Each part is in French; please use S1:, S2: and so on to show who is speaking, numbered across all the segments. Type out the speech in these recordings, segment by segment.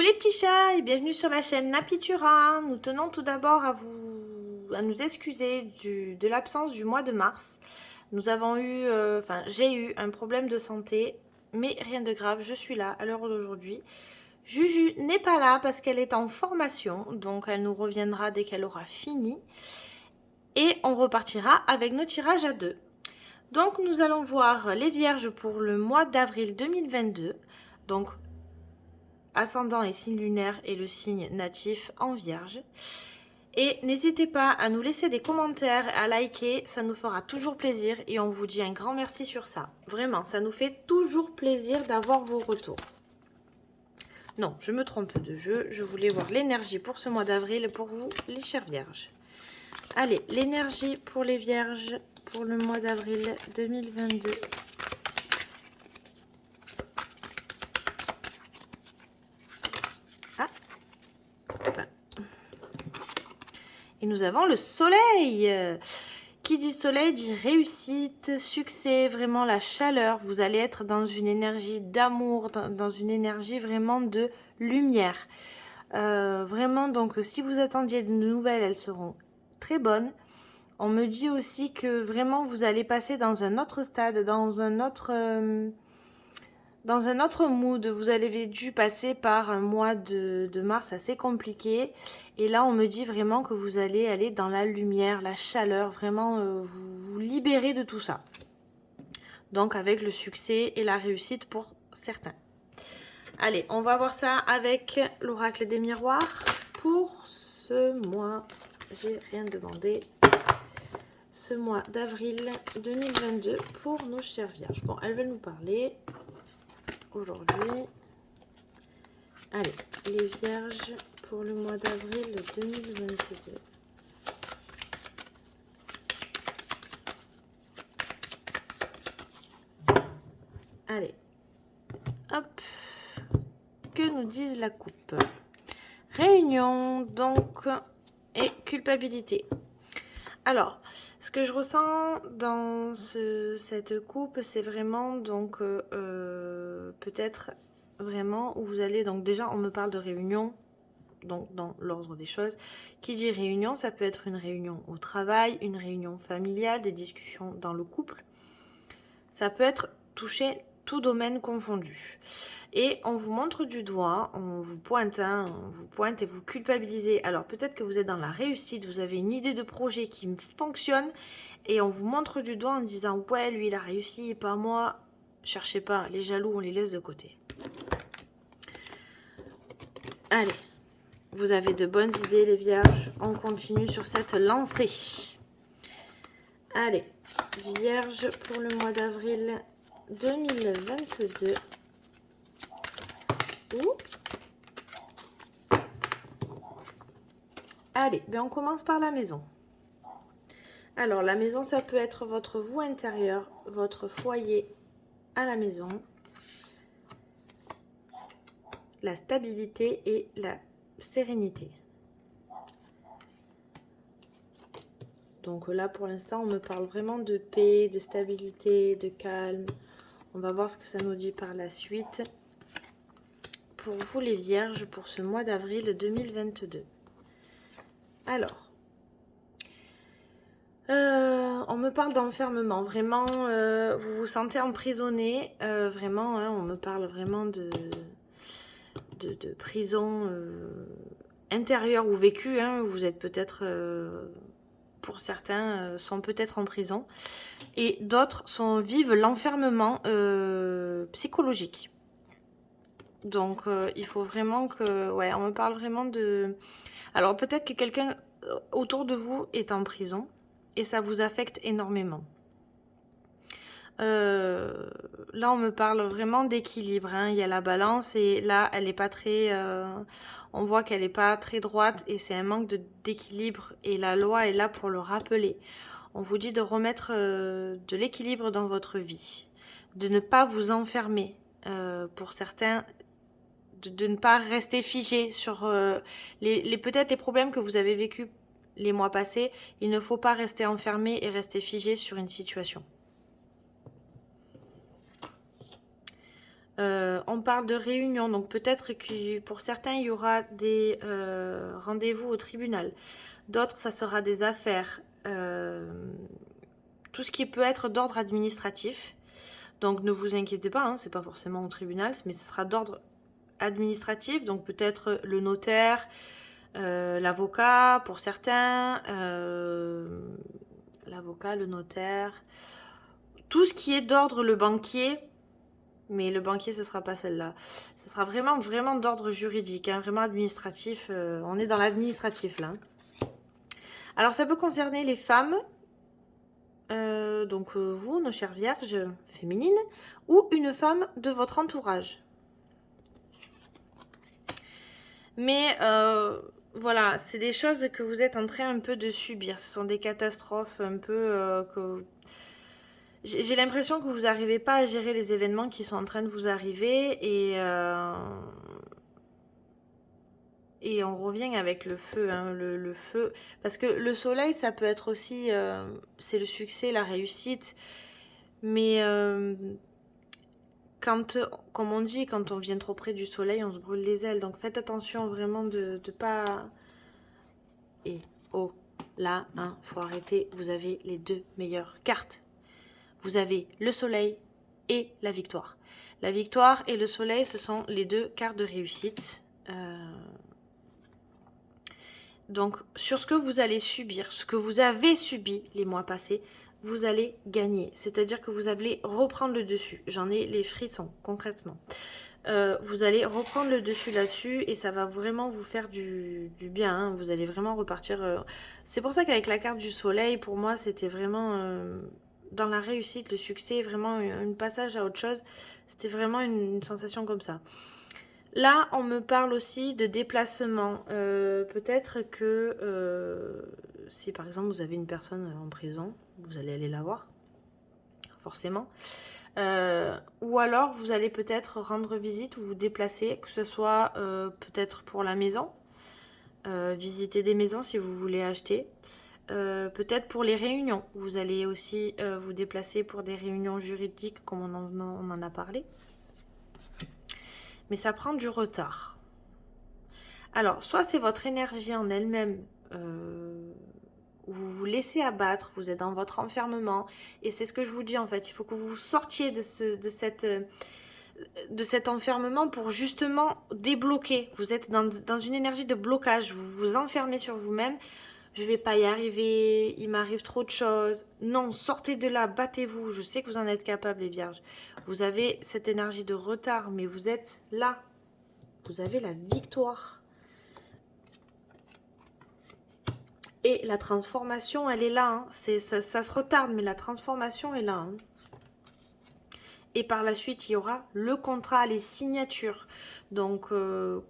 S1: les petits chats et bienvenue sur la chaîne Napitura. Nous tenons tout d'abord à nous excuser de l'absence du mois de mars. Nous avons eu, j'ai eu un problème de santé, mais rien de grave, je suis là à l'heure d'aujourd'hui. Juju n'est pas là parce qu'elle est en formation, donc elle nous reviendra dès qu'elle aura fini. Et on repartira avec nos tirages à deux. Donc nous allons voir les vierges pour le mois d'avril 2022. Donc ascendant et signe lunaire et le signe natif en vierge. Et n'hésitez pas à nous laisser des commentaires, à liker, ça nous fera toujours plaisir et on vous dit un grand merci sur ça. Vraiment, ça nous fait toujours plaisir d'avoir vos retours. Non, je me trompe de jeu, je voulais voir l'énergie pour ce mois d'avril pour vous, les chères vierges. Allez, l'énergie pour les vierges pour le mois d'avril 2022. Et nous avons le soleil. Qui dit soleil dit réussite, succès, vraiment la chaleur. Vous allez être dans une énergie d'amour, dans une énergie vraiment de lumière. Vraiment, donc si vous attendiez de nouvelles, elles seront très bonnes. On me dit aussi que vraiment vous allez passer dans un autre stade, dans un autre mood. Vous avez dû passer par un mois de mars assez compliqué. Et là, on me dit vraiment que vous allez aller dans la lumière, la chaleur, vraiment vous libérer de tout ça. Donc avec le succès et la réussite pour certains. Allez, on va voir ça avec l'oracle des miroirs. Pour ce mois, j'ai rien demandé. Ce mois d'avril 2022 pour nos chères vierges. Bon, elles veulent nous parler aujourd'hui. Allez, les vierges pour le mois d'avril 2022. Allez, hop, que nous dise la coupe? Réunion, donc, et culpabilité. Alors, ce que je ressens dans cette coupe, c'est vraiment, donc, peut-être vraiment où vous allez, donc déjà, on me parle de réunion, donc dans l'ordre des choses. Qui dit réunion, ça peut être une réunion au travail, une réunion familiale, des discussions dans le couple. Ça peut être touché tout domaine confondu. Et on vous montre du doigt, on vous pointe et vous culpabilisez. Alors peut-être que vous êtes dans la réussite, vous avez une idée de projet qui fonctionne et on vous montre du doigt en disant ouais, lui il a réussi et pas moi. Cherchez pas, les jaloux on les laisse de côté. Allez, vous avez de bonnes idées les vierges, on continue sur cette lancée. Allez, vierge pour le mois d'avril 2022. Allez, ben on commence par la maison. Alors, la maison, ça peut être votre vous intérieur, votre foyer à la maison, la stabilité et la sérénité. Donc là, pour l'instant, on me parle vraiment de paix, de stabilité, de calme. On va voir ce que ça nous dit par la suite. Pour vous les vierges, pour ce mois d'avril 2022. Alors, on me parle d'enfermement, vraiment, vous vous sentez emprisonné, vraiment, hein, on me parle vraiment de prison intérieure ou vécue, hein, vous êtes peut-être, pour certains, sont peut-être en prison, et d'autres vivent l'enfermement psychologique. Donc, il faut vraiment que, ouais, on me parle vraiment de... Alors, peut-être que quelqu'un autour de vous est en prison, et ça vous affecte énormément. Là, on me parle vraiment d'équilibre, hein. Il y a la balance et là, elle n'est pas très... on voit qu'elle n'est pas très droite et c'est un manque d'équilibre et la loi est là pour le rappeler. On vous dit de remettre de l'équilibre dans votre vie, de ne pas vous enfermer. Pour certains, de ne pas rester figé sur peut-être les problèmes que vous avez vécus les mois passés. Il ne faut pas rester enfermé et rester figé sur une situation. On parle de réunion, donc peut-être que pour certains, il y aura des rendez-vous au tribunal. D'autres, ça sera des affaires. Tout ce qui peut être d'ordre administratif. Donc ne vous inquiétez pas, hein, c'est pas forcément au tribunal, mais ce sera d'ordre administratif. Donc peut-être le notaire, l'avocat pour certains, l'avocat, le notaire, tout ce qui est d'ordre, le banquier. Mais le banquier, ce sera pas celle-là. Ce sera vraiment, vraiment d'ordre juridique, hein, vraiment administratif. On est dans l'administratif là. Alors ça peut concerner les femmes, donc vous, nos chères vierges féminines, ou une femme de votre entourage. Mais voilà, c'est des choses que vous êtes en train un peu de subir. Ce sont des catastrophes un peu que... J'ai l'impression que vous n'arrivez pas à gérer les événements qui sont en train de vous arriver et on revient avec le feu, hein, le feu. Parce que le soleil, ça peut être aussi... c'est le succès, la réussite. Mais quand, comme on dit, quand on vient trop près du soleil, on se brûle les ailes. Donc faites attention vraiment de ne pas... Et oh, là, hein, faut arrêter. Vous avez les deux meilleures cartes. Vous avez le soleil et la victoire. La victoire et le soleil, ce sont les deux cartes de réussite. Donc, sur ce que vous allez subir, ce que vous avez subi les mois passés, vous allez gagner. C'est-à-dire que vous allez reprendre le dessus. J'en ai les frissons, concrètement. Vous allez reprendre le dessus là-dessus et ça va vraiment vous faire du bien. Hein. Vous allez vraiment repartir. C'est pour ça qu'avec la carte du soleil, pour moi, c'était vraiment dans la réussite, le succès, vraiment un passage à autre chose. C'était vraiment une sensation comme ça. Là, on me parle aussi de déplacement. Peut-être que si par exemple vous avez une personne en prison, vous allez aller la voir, forcément. Ou alors vous allez peut-être rendre visite ou vous déplacer, que ce soit peut-être pour la maison, visiter des maisons si vous voulez acheter, peut-être pour les réunions, vous allez aussi vous déplacer pour des réunions juridiques comme on en a parlé, mais ça prend du retard. Alors, soit c'est votre énergie en elle-même, où vous vous laissez abattre, vous êtes dans votre enfermement, et c'est ce que je vous dis en fait, il faut que vous sortiez de cet enfermement pour justement débloquer. Vous êtes dans une énergie de blocage, vous vous enfermez sur vous-même, je vais pas y arriver, il m'arrive trop de choses. Non, sortez de là, battez-vous, je sais que vous en êtes capables les vierges. Vous avez cette énergie de retard, mais vous êtes là, vous avez la victoire. Et la transformation, elle est là. Hein. Ça se retarde, mais la transformation est là. Hein. Et par la suite, il y aura le contrat, les signatures. Donc,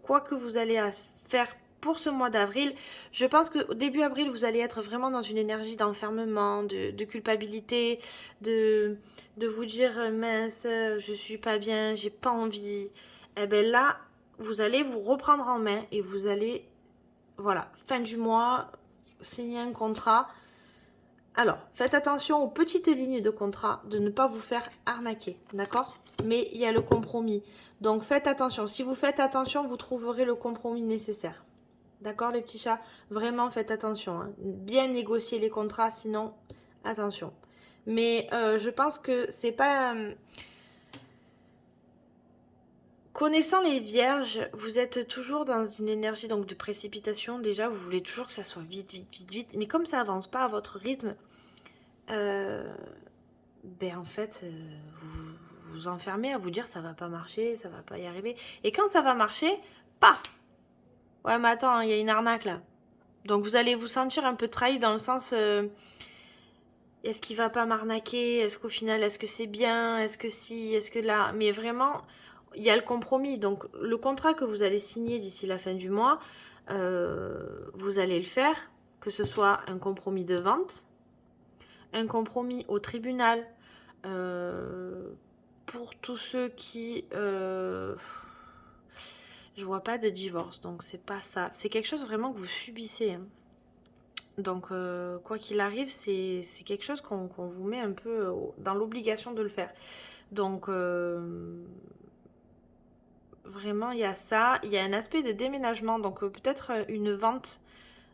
S1: quoi que vous allez faire pour ce mois d'avril, je pense qu'au début avril, vous allez être vraiment dans une énergie d'enfermement, de culpabilité, de vous dire mince, je suis pas bien, j'ai pas envie. Et bien là, vous allez vous reprendre en main et vous allez, voilà, fin du mois, signer un contrat. Alors, faites attention aux petites lignes de contrat, de ne pas vous faire arnaquer, d'accord? Mais il y a le compromis. Donc, faites attention. Si vous faites attention, vous trouverez le compromis nécessaire. D'accord, les petits chats? Vraiment, faites attention. Hein. Bien négocier les contrats, sinon, attention. Mais je pense que c'est pas... Connaissant les vierges, vous êtes toujours dans une énergie donc de précipitation. Déjà, vous voulez toujours que ça soit vite, vite, vite, vite. Mais comme ça avance pas à votre rythme, ben en fait, vous vous enfermez à vous dire ça va pas marcher, ça va pas y arriver. Et quand ça va marcher, paf! Ouais, mais attends, il y a une arnaque là. Donc vous allez vous sentir un peu trahi dans le sens est-ce qu'il va pas m'arnaquer? Est-ce qu'au final, est-ce que c'est bien? Est-ce que si? Est-ce que là? Mais vraiment, il y a le compromis. Donc le contrat que vous allez signer d'ici la fin du mois, vous allez le faire, que ce soit un compromis de vente, un compromis au tribunal, pour tous ceux qui... je vois pas de divorce, donc c'est pas ça. C'est quelque chose vraiment que vous subissez. Hein. Donc, quoi qu'il arrive, c'est quelque chose qu'on vous met un peu dans l'obligation de le faire. Donc, Vraiment, il y a ça. Il y a un aspect de déménagement, donc peut-être une vente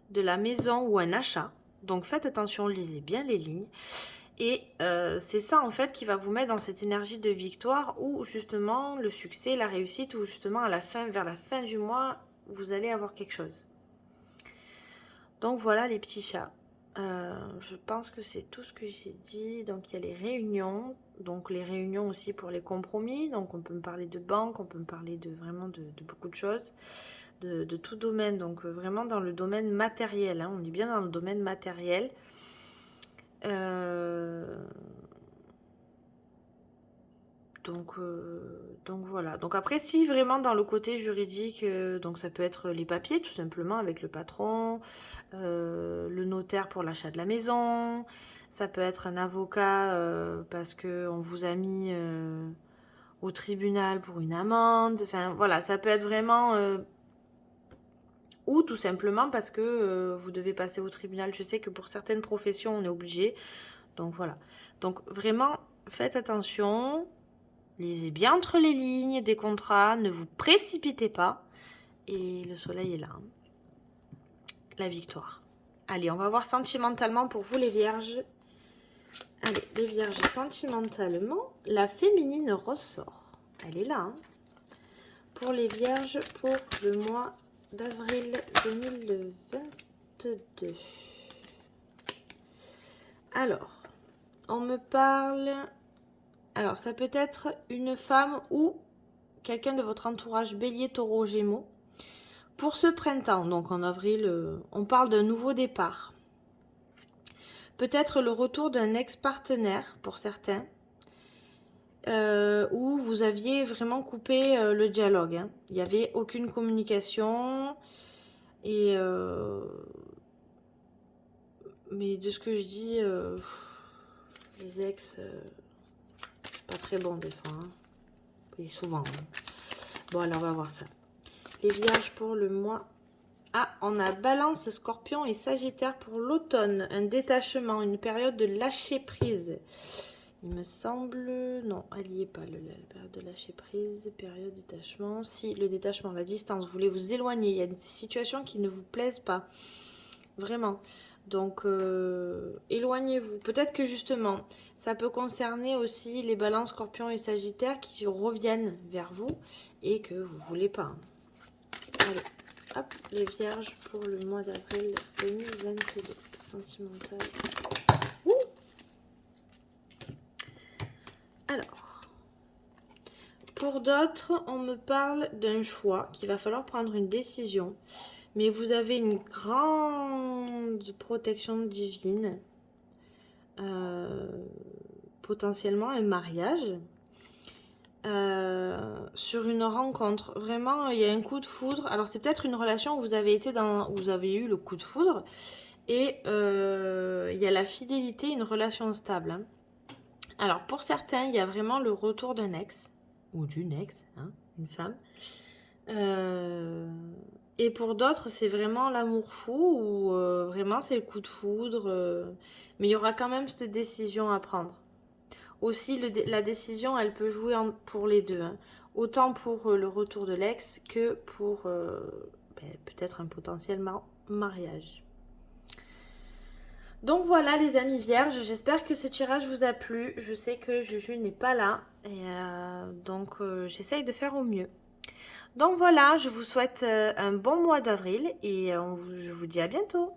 S1: de la maison ou un achat. Donc faites attention, lisez bien les lignes. Et c'est ça en fait qui va vous mettre dans cette énergie de victoire ou justement le succès, la réussite, ou justement à la fin, vers la fin du mois, vous allez avoir quelque chose. Donc voilà les petits chats. Je pense que c'est tout ce que j'ai dit. Donc il y a les réunions. Donc les réunions aussi pour les compromis. Donc on peut me parler de banque, on peut me parler de vraiment de beaucoup de choses. De tout domaine. Donc vraiment dans le domaine matériel. Hein. On est bien dans le domaine matériel. Donc voilà. Donc après, si vraiment dans le côté juridique, donc ça peut être les papiers tout simplement avec le patron, le notaire pour l'achat de la maison, ça peut être un avocat parce qu'on vous a mis au tribunal pour une amende, enfin voilà, ça peut être vraiment... ou tout simplement parce que vous devez passer au tribunal. Je sais que pour certaines professions, on est obligé. Donc voilà. Donc vraiment, faites attention. Lisez bien entre les lignes des contrats. Ne vous précipitez pas. Et le soleil est là. Hein. La victoire. Allez, on va voir sentimentalement pour vous les vierges. Allez, les vierges sentimentalement. La féminine ressort. Elle est là. Hein. Pour les vierges pour le mois d'avril 2022. Alors, on me parle... Alors, ça peut être une femme ou quelqu'un de votre entourage bélier, taureau, gémeaux. Pour ce printemps, donc en avril, on parle d'un nouveau départ. Peut-être le retour d'un ex-partenaire pour certains. Où vous aviez vraiment coupé le dialogue. Hein. Il n'y avait aucune communication. Et... mais de ce que je dis, les ex... pas très bon des fois. Hein. Et souvent. Hein. Bon, alors on va voir ça. Les vierges pour le mois. Ah, on a Balance, Scorpion et Sagittaire pour l'automne. Un détachement, une période de lâcher prise. Il me semble... Non, elle n'y est pas, la période de lâcher prise, période de détachement. Si, le détachement, la distance, vous voulez vous éloigner. Il y a des situations qui ne vous plaisent pas. Vraiment. Donc, éloignez-vous. Peut-être que justement, ça peut concerner aussi les balances, scorpions et sagittaires qui reviennent vers vous et que vous ne voulez pas. Allez, hop, les vierges pour le mois d'avril 2022. Sentimental. Ouh. Alors, pour d'autres, on me parle d'un choix qu'il va falloir prendre une décision. Mais vous avez une grande protection divine, potentiellement un mariage, sur une rencontre. Vraiment, il y a un coup de foudre. Alors c'est peut-être une relation où vous avez eu le coup de foudre, et il y a la fidélité, une relation stable. Hein. Alors pour certains, il y a vraiment le retour d'un ex, ou d'une ex, hein, une femme. Et pour d'autres, c'est vraiment l'amour fou ou vraiment c'est le coup de foudre. Mais il y aura quand même cette décision à prendre. Aussi, la décision, elle peut jouer pour les deux. Hein. Autant pour le retour de l'ex que pour peut-être un potentiel mariage. Donc voilà les amis vierges, j'espère que ce tirage vous a plu. Je sais que Juju n'est pas là. Et donc j'essaye de faire au mieux. Donc voilà, je vous souhaite un bon mois d'avril et je vous dis à bientôt.